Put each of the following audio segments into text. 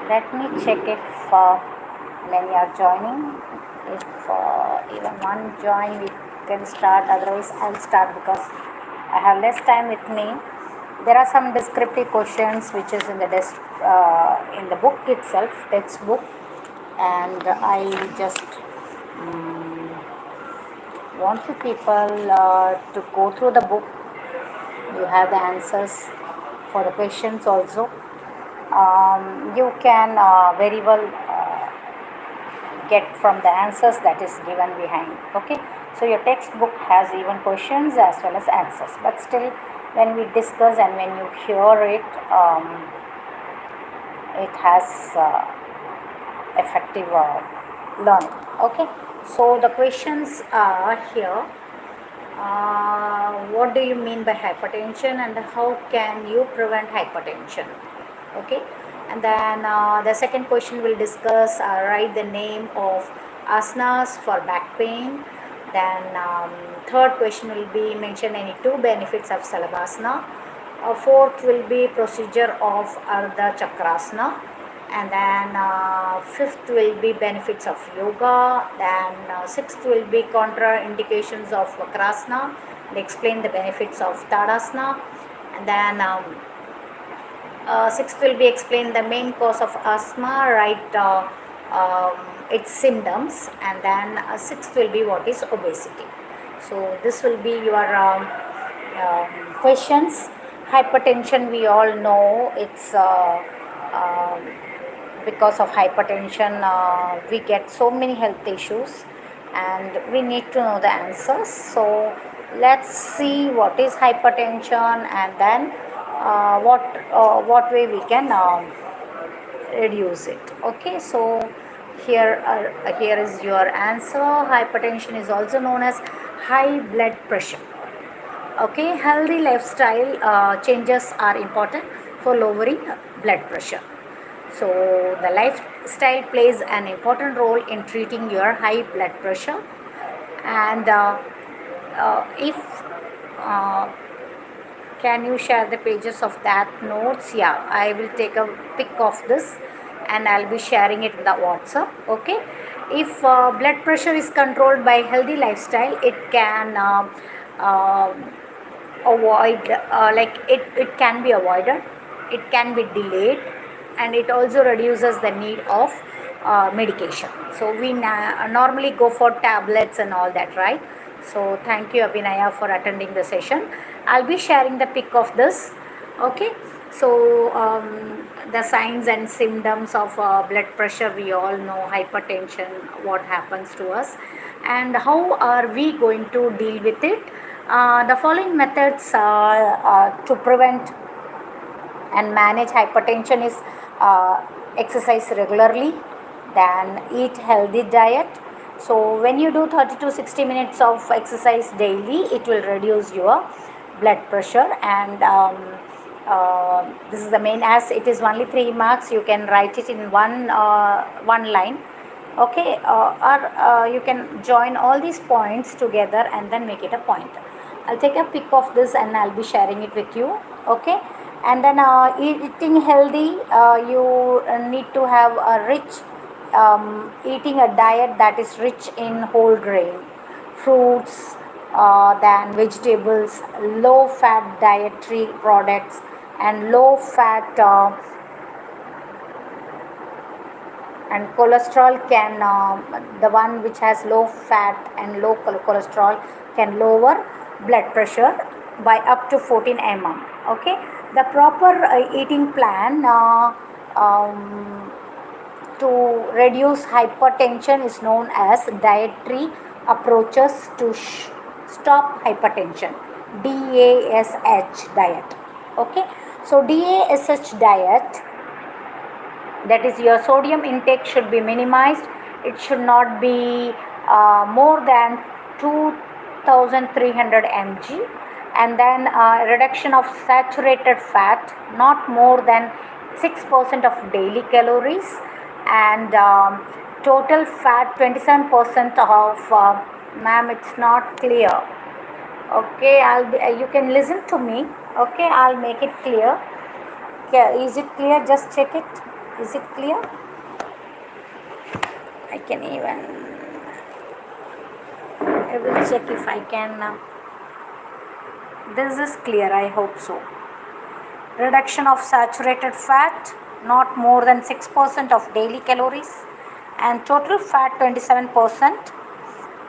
Let me check if many are joining. If even one join, we can start. Otherwise, I'll start because I have less time with me. There are some descriptive questions which is in the in the book itself, textbook, and I just want you people to go through the book. You have the answers for the questions also. You can very well get from the answers that is given behind. Okay, so your textbook has even questions as well as answers, but still when we discuss and when you hear it, it has effective learning. Okay, so the questions are here. What do you mean by hypertension and how can you prevent hypertension? Okay, and then the second question will discuss write the name of asanas for back pain. Then third question will be mention any two benefits of Salabhasana. Fourth will be procedure of Ardha Chakrasana, and then fifth will be benefits of yoga. Then sixth will be contraindications of Vacarasana and explain the benefits of Tadasana. And then sixth will be explain the main cause of asthma, right, its symptoms. And then sixth will be what is obesity. So this will be your questions. Hypertension, we all know it's because of hypertension we get so many health issues and we need to know the answers. So let's see what is hypertension and then what way we can reduce it. Okay, so here is your answer. Hypertension is also known as high blood pressure. Okay, healthy lifestyle changes are important for lowering blood pressure. So the lifestyle plays an important role in treating your high blood pressure. And if can you share the pages of that notes? Yeah, I will take a pic of this and I'll be sharing it in the WhatsApp. Okay, if blood pressure is controlled by healthy lifestyle, it can avoid like it can be avoided, it can be delayed, and it also reduces the need of medication. So we normally go for tablets and all that, right? So thank you Abhinaya for attending the session. I'll be sharing the pic of this. Okay, so the signs and symptoms of blood pressure, we all know hypertension, what happens to us and how are we going to deal with it. The following methods to prevent and manage hypertension is exercise regularly, then eat healthy diet. So when you do 30 to 60 minutes of exercise daily, it will reduce your blood pressure. And this is the main, as it is only 3 marks, you can write it in one line. Okay, or you can join all these points together and then make it a point. I'll take a pic of this and I'll be sharing it with you. Okay, and then eating healthy, you need to have a rich eating a diet that is rich in whole grain, fruits, then vegetables, low fat dietary products, and low fat and cholesterol can the one which has low fat and low cholesterol can lower blood pressure by up to 14 mm. Okay, the proper eating plan to reduce hypertension is known as dietary approaches to stop hypertension, DASH diet. Okay, so DASH diet, that is your sodium intake should be minimized. It should not be more than 2300 mg, and then reduction of saturated fat not more than 6% of daily calories, and total fat 27% of ma'am, it's not clear. Okay, you can listen to me. Okay, I'll make it clear. Okay, is it clear? Just check it. Is it clear? I can even, I will check if I can. This is clear, I hope so. Reduction of saturated fat, not more than 6% of daily calories, and total fat 27%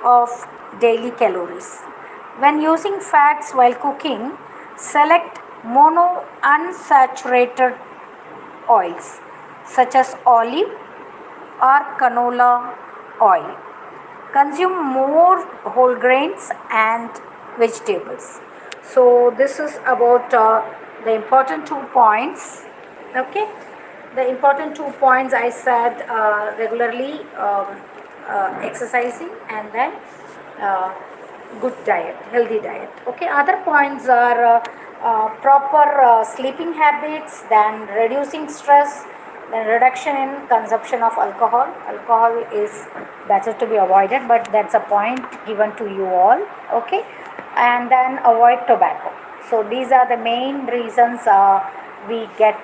of daily calories. When using fats while cooking, select mono unsaturated oils such as olive or canola oil. Consume more whole grains and vegetables. So this is about the important 2 points. Okay, the important 2 points I said: regularly exercising, and then uh, good diet, healthy diet. Okay, other points are proper sleeping habits, then reducing stress, then reduction in consumption of alcohol. Alcohol is better to be avoided, but that's a point given to you all. Okay, and then avoid tobacco. So these are the main reasons we get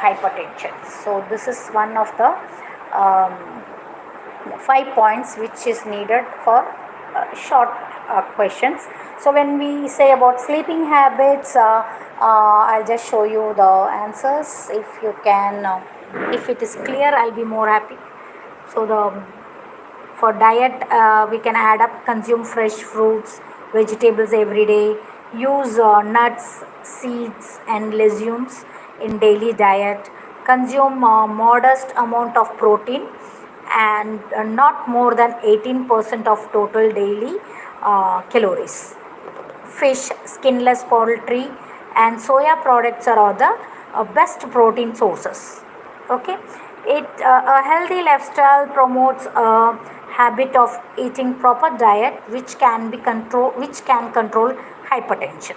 hypertension. So this is one of the 5 points which is needed for short questions. So when we say about sleeping habits, I'll just show you the answers. If you can, if it is clear, I'll be more happy. So for diet, we can add up: consume fresh fruits, vegetables every day, use nuts, seeds and legumes in daily diet, consume modest amount of protein and not more than 18% of total daily calories. Fish, skinless poultry and soya products are the best protein sources. Okay, a healthy lifestyle promotes a habit of eating proper diet which can control hypertension.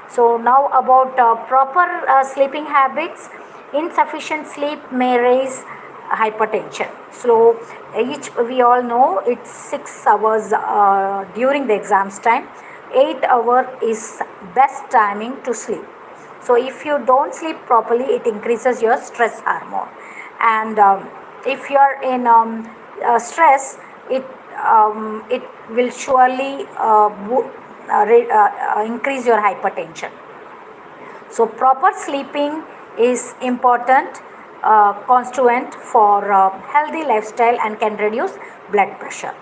So now about proper sleeping habits. Insufficient sleep may raise hypertension. So each, we all know it's 6 hours during the exams time. 8 hour is best timing to sleep. So if you don't sleep properly, it increases your stress hormone, and if you are in stress, it will surely increase your hypertension. So proper sleeping is important constituent for healthy lifestyle and can reduce blood pressure.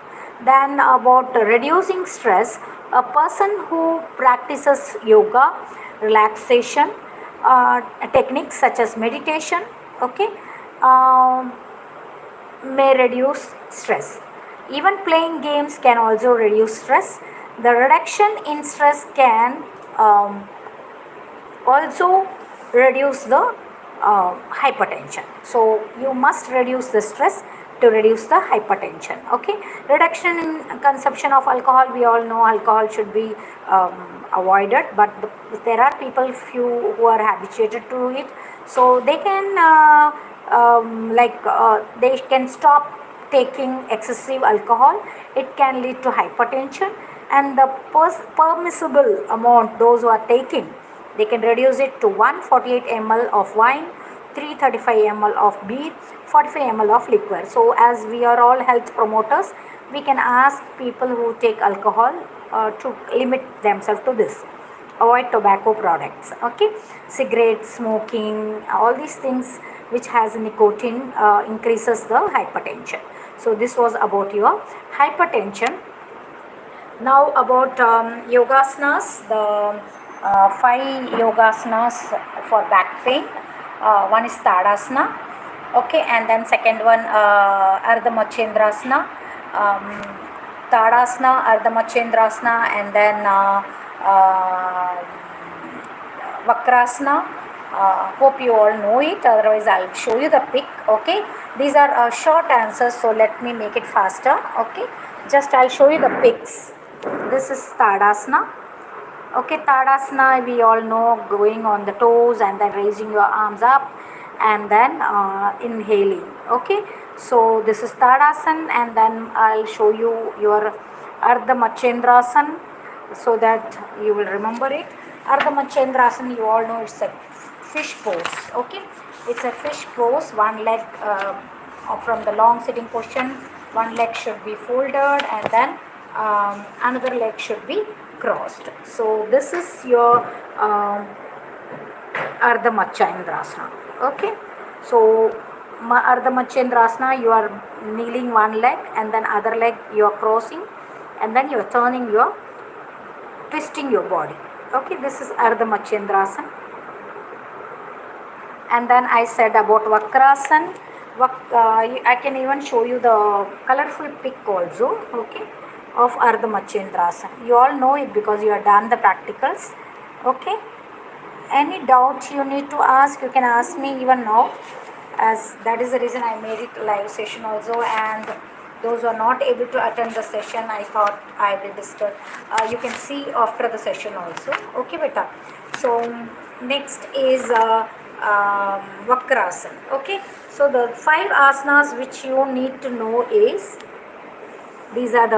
Then about reducing stress, a person who practices yoga, relaxation techniques such as meditation, okay, may reduce stress. Even playing games can also reduce stress. The reduction in stress can also reduce the hypertension. So you must reduce the stress to reduce the hypertension. Okay, reduction in consumption of alcohol. We all know alcohol should be avoided, but there are people few who are habituated to it, so they can they can stop taking excessive alcohol. It can lead to hypertension, and the permissible amount those who are taking, they can reduce it to 148 ml of wine, 335 ml of beer, 45 ml of liquor. So as we are all health promoters, we can ask people who take alcohol to limit themselves to this. Avoid tobacco products. Okay, cigarettes, smoking, all these things which has nicotine increases the hypertension. So this was about your hypertension. Now about yogasanas, the 5 yogasanas for back pain. One is Tadasana, okay, and then second one Ardha Machendrasana, Tadasana, Ardha Machendrasana, and then Vacarasana. Hope you all know it, otherwise I'll show you the pic. Okay, these are short answers, so let me make it faster. Okay, just I'll show you the pics. This is Tadasana. Okay, Tadasana, we all know, going on the toes and then raising your arms up and then inhaling. Okay, so this is Tadasana, and then I'll show you your Ardha Machendrasana so that you will remember it. Ardha Machendrasana, you all know, it's a fish pose. Okay, It's a fish pose. One leg from the long sitting position, one leg should be folded, and then another leg should be crossed. So this is your Ardha Machendrasana. Okay. So Ardha Machendrasana, you are kneeling one leg and then other leg you are crossing, and then you are turning your twisting your body. Okay, this is Ardha Machendrasana. And then I said about Vacarasana. I can even show you the colorful pic also, okay, of Ardha Machendrasana. You all know it because you have done the practicals. Okay. Any doubts you need to ask, you can ask me even now, as that is the reason I made it live session also. And those who are not able to attend the session, I thought I will discuss. You can see after the session also. Okay, beta. So next is Vacarasana. Okay. So the 5 asanas which you need to know is, these are the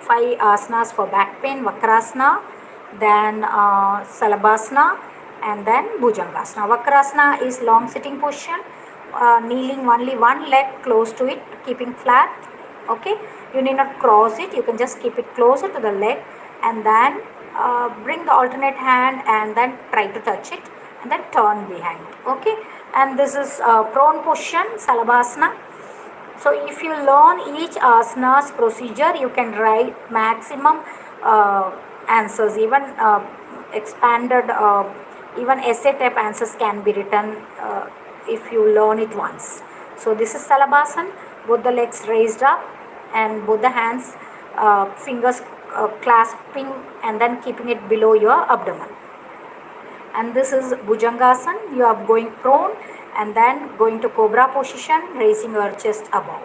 5 asanas for back pain: Vacarasana, then Salabhasana, and then Bhujangasana. Vacarasana is long sitting position, kneeling only one leg close to it, keeping flat. Okay, you need not cross it, you can just keep it closer to the leg, and then bring the alternate hand and then try to touch it, and then turn behind. Okay, and this is prone position, Salabhasana. So if you learn each asana's procedure, you can write maximum answers, even expanded, even essay type answers can be written if you learn it once. So this is Salabhasana, both the legs raised up and both the hands, fingers clasping and then keeping it below your abdomen. And this is Bhujangasana, you are going prone and then going to cobra position, raising your chest above.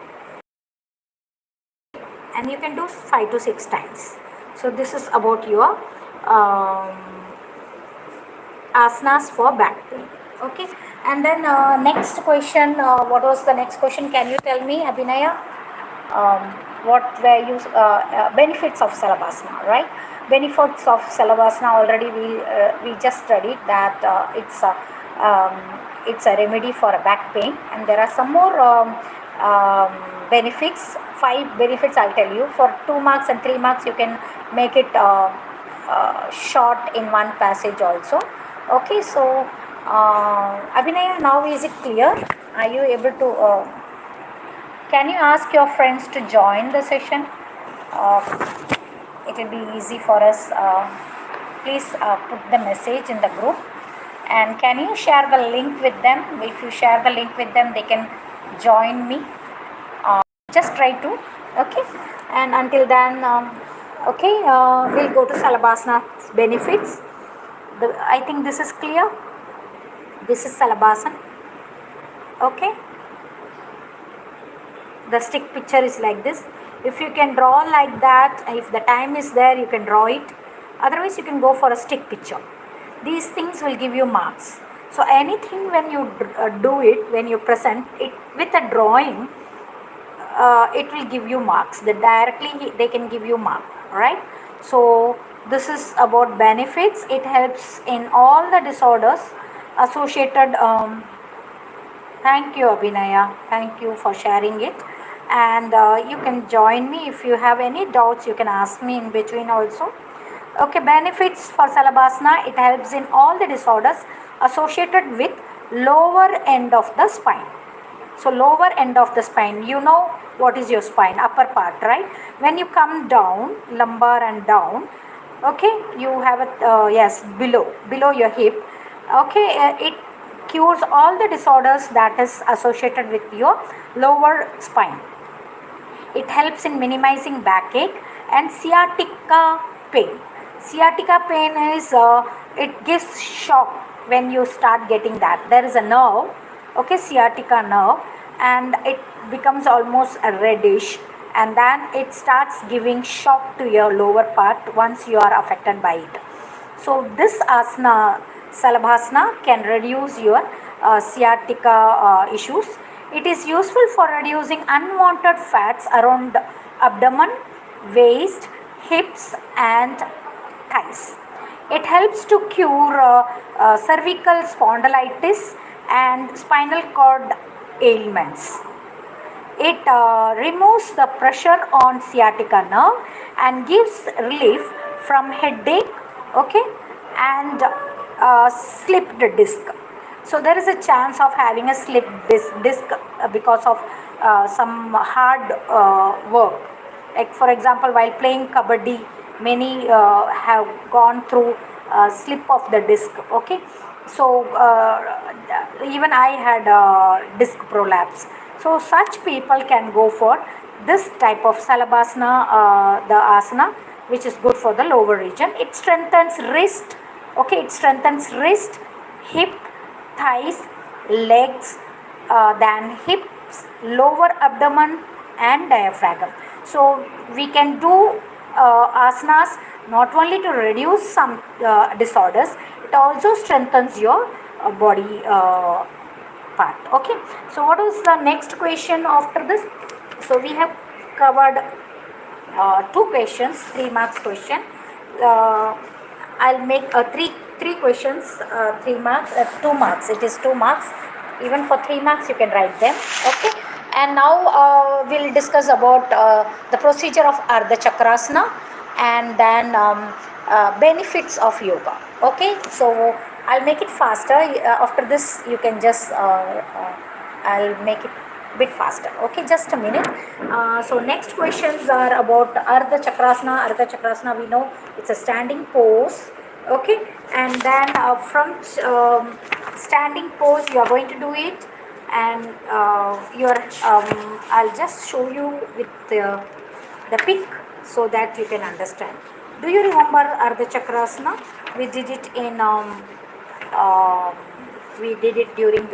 And you can do 5 to 6 times. So this is about your asanas for back pain. Okay. And then next question, what was the next question? Can you tell me, Abhinaya? What were you benefits of Salabhasana, right? Benefits of Salabhasana already we just studied that it's a remedy for a back pain, and there are some more benefits. 5 benefits I'll tell you. For 2 marks and 3 marks you can make it short in one passage also. Okay, so Abhinaya, now is it clear? Are you able to can you ask your friends to join the session? It will be easy for us. Please put the message in the group, and can you share the link with them? If you share the link with them, they can join me. Just try to. Okay, and until then, okay, we'll go to Salabhasana benefits. I think this is clear. This is Salabhasana. Okay, the stick picture is like this. If you can draw like that, if the time is there, you can draw it. Otherwise, you can go for a stick picture. These things will give you marks. So anything when you do it, when you present it with a drawing, it will give you marks. Directly they can give you mark, right? So this is about benefits. It helps in all the disorders associated. Thank you, Abhinaya. Thank you for sharing it. And you can join me. If you have any doubts, you can ask me in between also. Okay, benefits for Salabhasana. It helps in all the disorders associated with lower end of the spine. So lower end of the spine, you know what is your spine, upper part, right? When you come down, lumbar and down, okay, you have a yes, below your hip. Okay, it cures all the disorders that is associated with your lower spine. It helps in minimizing backache and sciatica pain. Sciatica pain is, it gives shock when you start getting that. There is a nerve, okay, sciatica nerve, and it becomes almost a reddish, and then it starts giving shock to your lower part once you are affected by it. So this asana, Salabhasana, can reduce your sciatica issues. It is useful for reducing unwanted fats around abdomen, waist, hips and thighs. It helps to cure cervical spondylitis and spinal cord ailments. It removes the pressure on sciatica nerve and gives relief from headache, okay, and slipped disc. So there is a chance of having a slipped disc because of some hard work. Like for example, while playing kabaddi, many have gone through slip of the disc. Okay, so even I had disc prolapse. So such people can go for this type of Salabhasana, the asana, which is good for the lower region. It strengthens wrist. Okay, it strengthens wrist, hip, thighs, legs, then hips, lower abdomen, and diaphragm. So we can do asanas not only to reduce some disorders, it also strengthens your body part. Okay, so what is the next question after this? So we have covered two questions, 3 marks question. I'll make three questions, 3 marks, 2 marks. It is 2 marks. Even for 3 marks, you can write them. Okay. And now we'll discuss about the procedure of Ardha Chakrasana and then benefits of yoga. Okay. So I'll make it faster. After this, you can just I'll make it bit faster. Okay, just a minute. So next questions are about Ardha Chakrasana. Ardha Chakrasana, we know it's a standing pose. Okay, and then from standing pose you are going to do it, and I'll just show you with the pic so that you can understand. Do you remember Ardha Chakrasana? We did it in during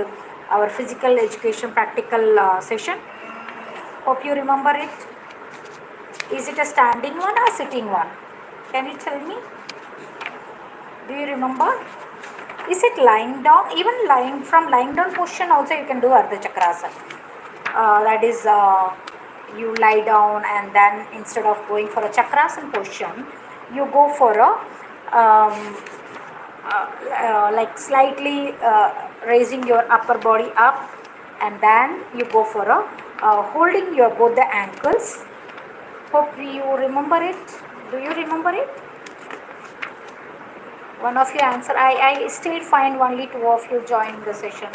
our physical education practical session. Hope you remember it. Is it a standing one or sitting one? Can you tell me? Do you remember? Is it lying down? Even lying down position also you can do Ardha Chakrasana. That is, you lie down and then instead of going for a Chakrasana position, you go for a like slightly raising your upper body up, and then you go for a holding your both the ankles. Hope you remember it. Do you remember it? One of you answer. I still find only 2 of you join the session.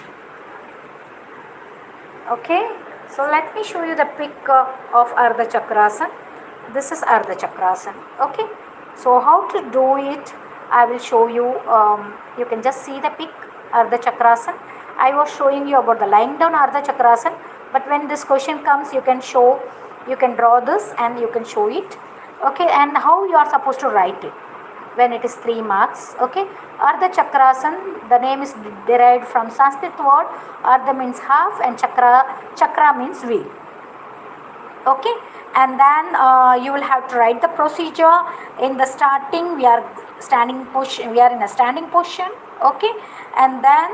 Okay, so let me show you the pic of Ardha Chakrasana. This is Ardha Chakrasana. Okay, so how to do it, I will show you. You can just see the pic, Ardha Chakrasana. I was showing you about the lying down Ardha Chakrasana, but when this question comes, you can draw this and you can show it. Okay, and how you are supposed to write it when it is 3 marks. Okay, Ardha Chakrasana, the name is derived from Sanskrit word. Ardha means half and chakra means wheel. Okay, and then you will have to write the procedure. In the starting, we are in a standing position. Okay, and then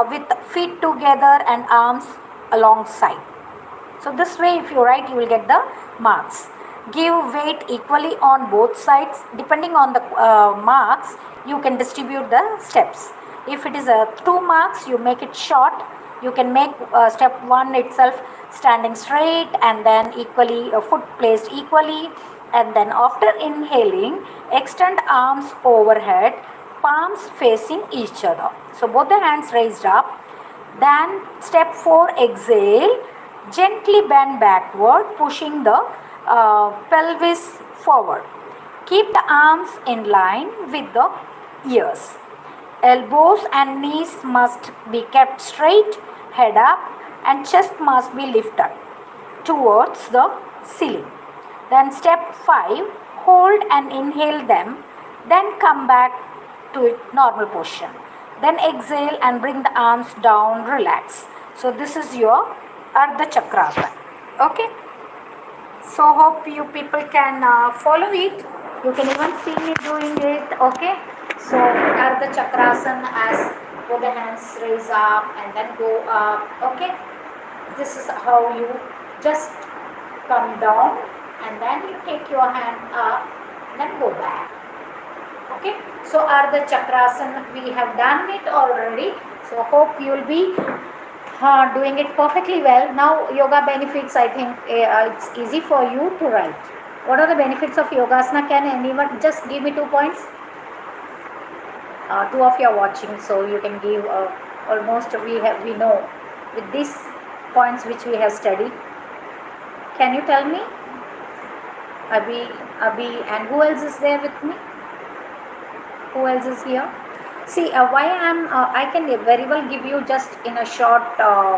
with feet together and arms alongside. So this way, if you write, you will get the marks. Give weight equally on both sides. Depending on the marks, you can distribute the steps. If it is a 2 marks, you make it short. You can make step 1 itself standing straight and then equally a foot placed equally, and then after inhaling, extend arms overhead, palms facing each other. So both the hands raised up. Then step 4, exhale, gently bend backward, pushing the pelvis forward. Keep the arms in line with the ears. Elbows and knees must be kept straight, head up, and chest must be lifted towards the ceiling. Then step 5, hold and inhale them, then come back to normal position. Then exhale and bring the arms down, relax. So this is your Ardha Chakrasana. Okay. So hope you people can follow it. You can even see me doing it. Okay. So Ardha Chakrasana, as both the hands raise up and then go up. Okay. This is how you just come down and then you take your hand up and then go back. Okay, so are the Chakrasana, we have done it already. So hope you will be doing it perfectly well. Now yoga benefits, I think it's easy for you to write. What are the benefits of Yogasana? Can anyone just give me 2 points? Two of you are watching, so you can give almost we know with these points which we have studied. Can you tell me? Abhi, and who else is there with me? Who else is here? See, I can very well give you just in a short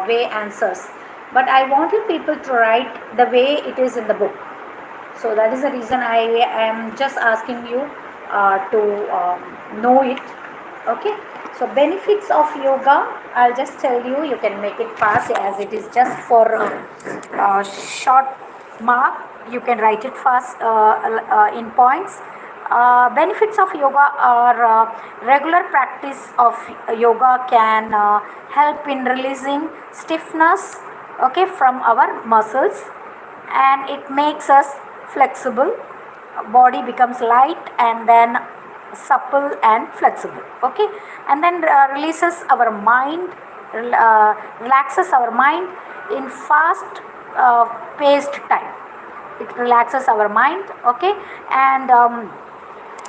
way answers, but I want you people to write the way it is in the book. So that is the reason I am just asking you to know it. Okay. So benefits of yoga, I'll just tell you. You can make it fast as it is just for short mark. You can write it fast in points. Benefits of yoga are regular practice of yoga can help in releasing stiffness, okay, from our muscles, and it makes us flexible. Body becomes light and then supple and flexible, okay, and then releases our mind, relaxes our mind in fast paced time. It relaxes our mind, okay, and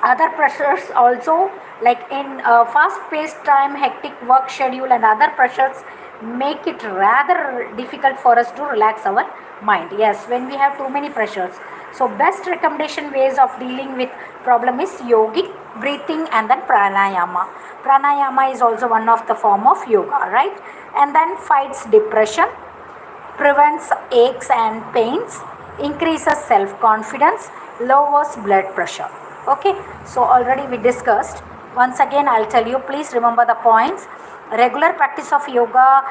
other pressures also, like in fast paced time, hectic work schedule and other pressures make it rather difficult for us to relax our mind. Yes, when we have too many pressures. So best recommendation ways of dealing with problem is yogic breathing and then pranayama. Pranayama is also one of the form of yoga, right? And then fights depression, prevents aches and pains, increases self-confidence, lowers blood pressure. Okay, so already we discussed. Once again, I'll tell you, please remember the points. Regular practice of yoga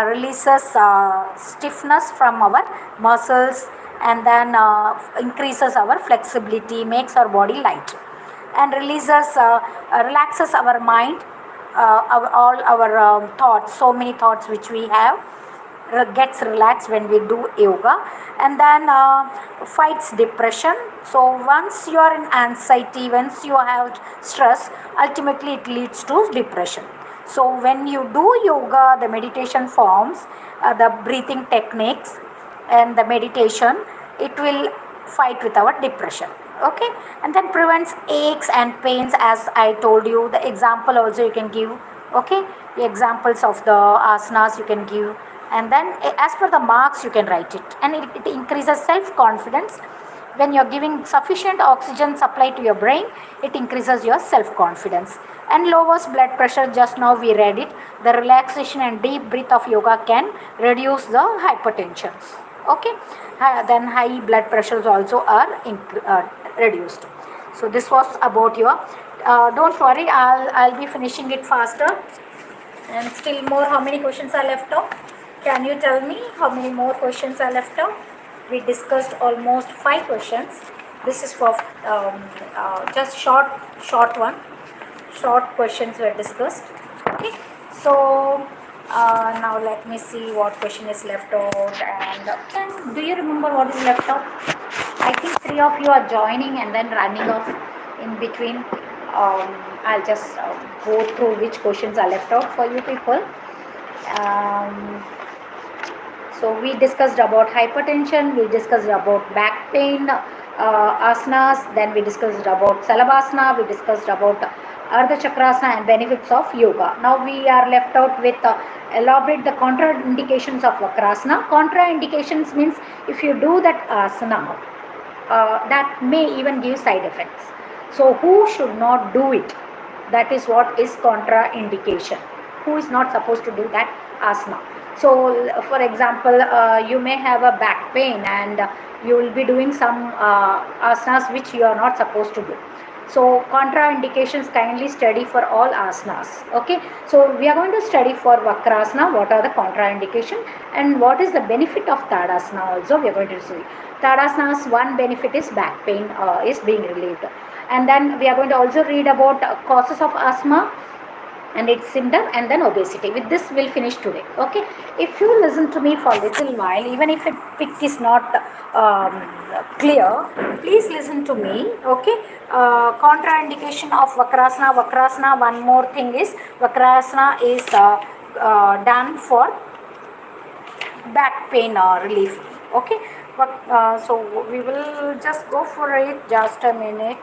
releases stiffness from our muscles and then increases our flexibility, makes our body light, and relaxes our mind, all our thoughts, so many thoughts which we have gets relaxed when we do yoga, and then fights depression. So once you are in anxiety, once you have stress, ultimately it leads to depression. So when you do yoga, the meditation forms, the breathing techniques and the meditation, it will fight with our depression, okay, and then prevents aches and pains, as I told you. The example also you can give, okay, the examples of the asanas you can give, and then as per the marks you can write it, and it increases self-confidence. When you're giving sufficient oxygen supply to your brain, it increases your self-confidence, and lowers blood pressure. Just now we read it. The relaxation and deep breath of yoga can reduce the hypertensions, okay. Then high blood pressures also are reduced. So this was about your don't worry, I'll be finishing it faster, and still more. How many questions are left out? Can you tell me how many more questions are left out? We discussed almost 5 questions. This is for just short one. Short questions were discussed. Okay. So now let me see what question is left out. And do you remember what is left out? I think 3 of you are joining and then running off in between. I'll just go through which questions are left out for you people. So we discussed about hypertension, we discussed about back pain, asanas, then we discussed about Salabhasana, we discussed about Chakrasana and benefits of yoga. Now we are left out with elaborate the contraindications of Vacarasana. Contraindications means if you do that asana, that may even give side effects. So who should not do it? That is what is contraindication. Who is not supposed to do that asana? So for example, you may have a back pain and you will be doing some asanas which you are not supposed to do. So contraindications, kindly study for all asanas. Okay. So we are going to study for Vacarasana, what are the contraindications and what is the benefit of Tadasana also we are going to see. Tadasana's one benefit is back pain is being relieved. And then we are going to also read about causes of asthma, and its symptom, and then obesity. With this we'll finish today. Okay, if you listen to me for a little while, even if a pic is not clear, please listen to me. Okay, contraindication of Vacarasana. Vacarasana, one more thing is, Vacarasana is done for back pain relief. Okay, but so we will just go for it. Just a minute.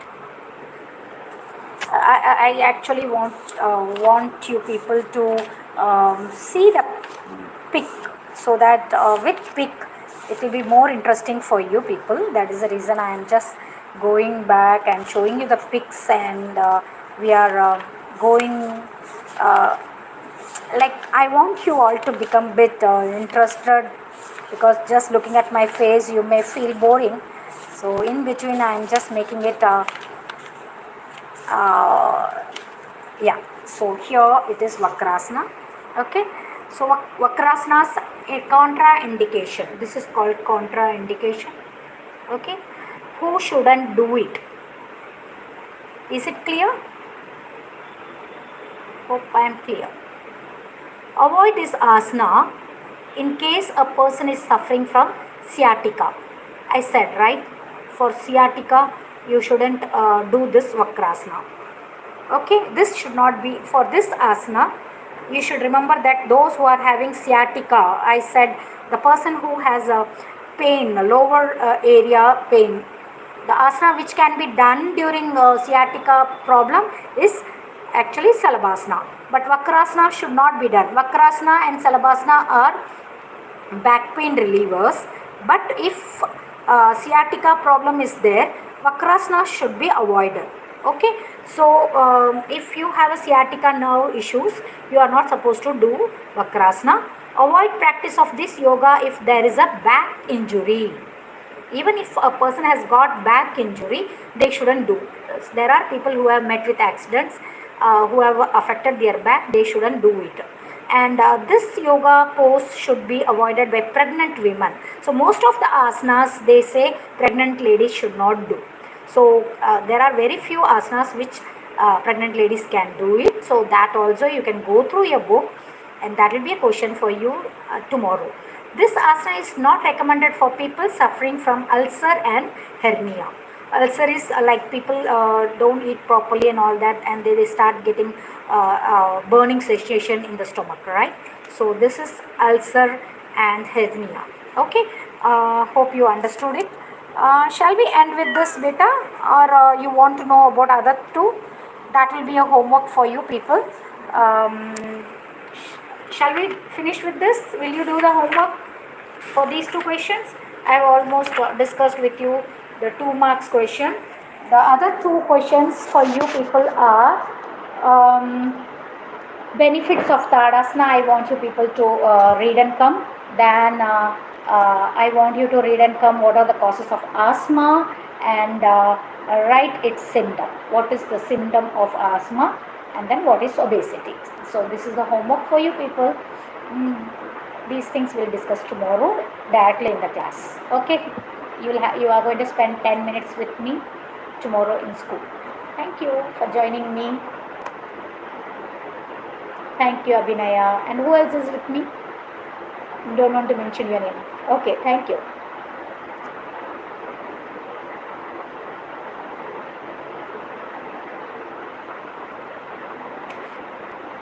I actually want you people to see the pic, so that with pic it will be more interesting for you people. That is the reason I am just going back and showing you the pics, and we are going like, I want you all to become bit interested, because just looking at my face you may feel boring. So in between I am just making it yeah, so here it is Vacarasana. Okay, so Vacarasana's a contraindication. This is called contraindication. Okay, who shouldn't do it? Is it clear? Hope I am clear. Avoid this asana in case a person is suffering from sciatica. I said, right? For sciatica you shouldn't do this Vacarasana. Okay, this should not be. For this asana, you should remember that those who are having sciatica, I said, the person who has a pain, lower area pain, the asana which can be done during sciatica problem is actually Salabhasana. But Vacarasana should not be done. Vacarasana and Salabhasana are back pain relievers. But if sciatica problem is there, Vacarasana should be avoided. Okay, so if you have a sciatica nerve issues, you are not supposed to do Vacarasana. Avoid practice of this yoga if there is a back injury. Even if a person has got back injury, they shouldn't do. There are people who have met with accidents, who have affected their back, they shouldn't do it. And this yoga pose should be avoided by pregnant women. So most of the asanas, they say pregnant ladies should not do. So there are very few asanas which pregnant ladies can do it. So that also you can go through your book, and that will be a question for you tomorrow. This asana is not recommended for people suffering from ulcer and hernia. Ulcer is like people don't eat properly and all that, and they start getting burning sensation in the stomach, right? So this is ulcer and hernia. Okay, hope you understood it. Shall we end with this beta, or you want to know about other two? That will be a homework for you people. Shall we finish with this? Will you do the homework for these two questions? I have almost discussed with you the 2 marks question. The other two questions for you people are benefits of Tadasana. I want you people to read and come. Then I want you to read and come what are the causes of asthma, and write its symptom. What is the symptom of asthma, and then what is obesity. So this is the homework for you people. These things we'll discuss tomorrow directly in the class. Okay, you are going to spend 10 minutes with me tomorrow in school. Thank you for joining me. Thank you, Abhinaya. And who else is with me? Don't want to mention your name. Okay, thank you.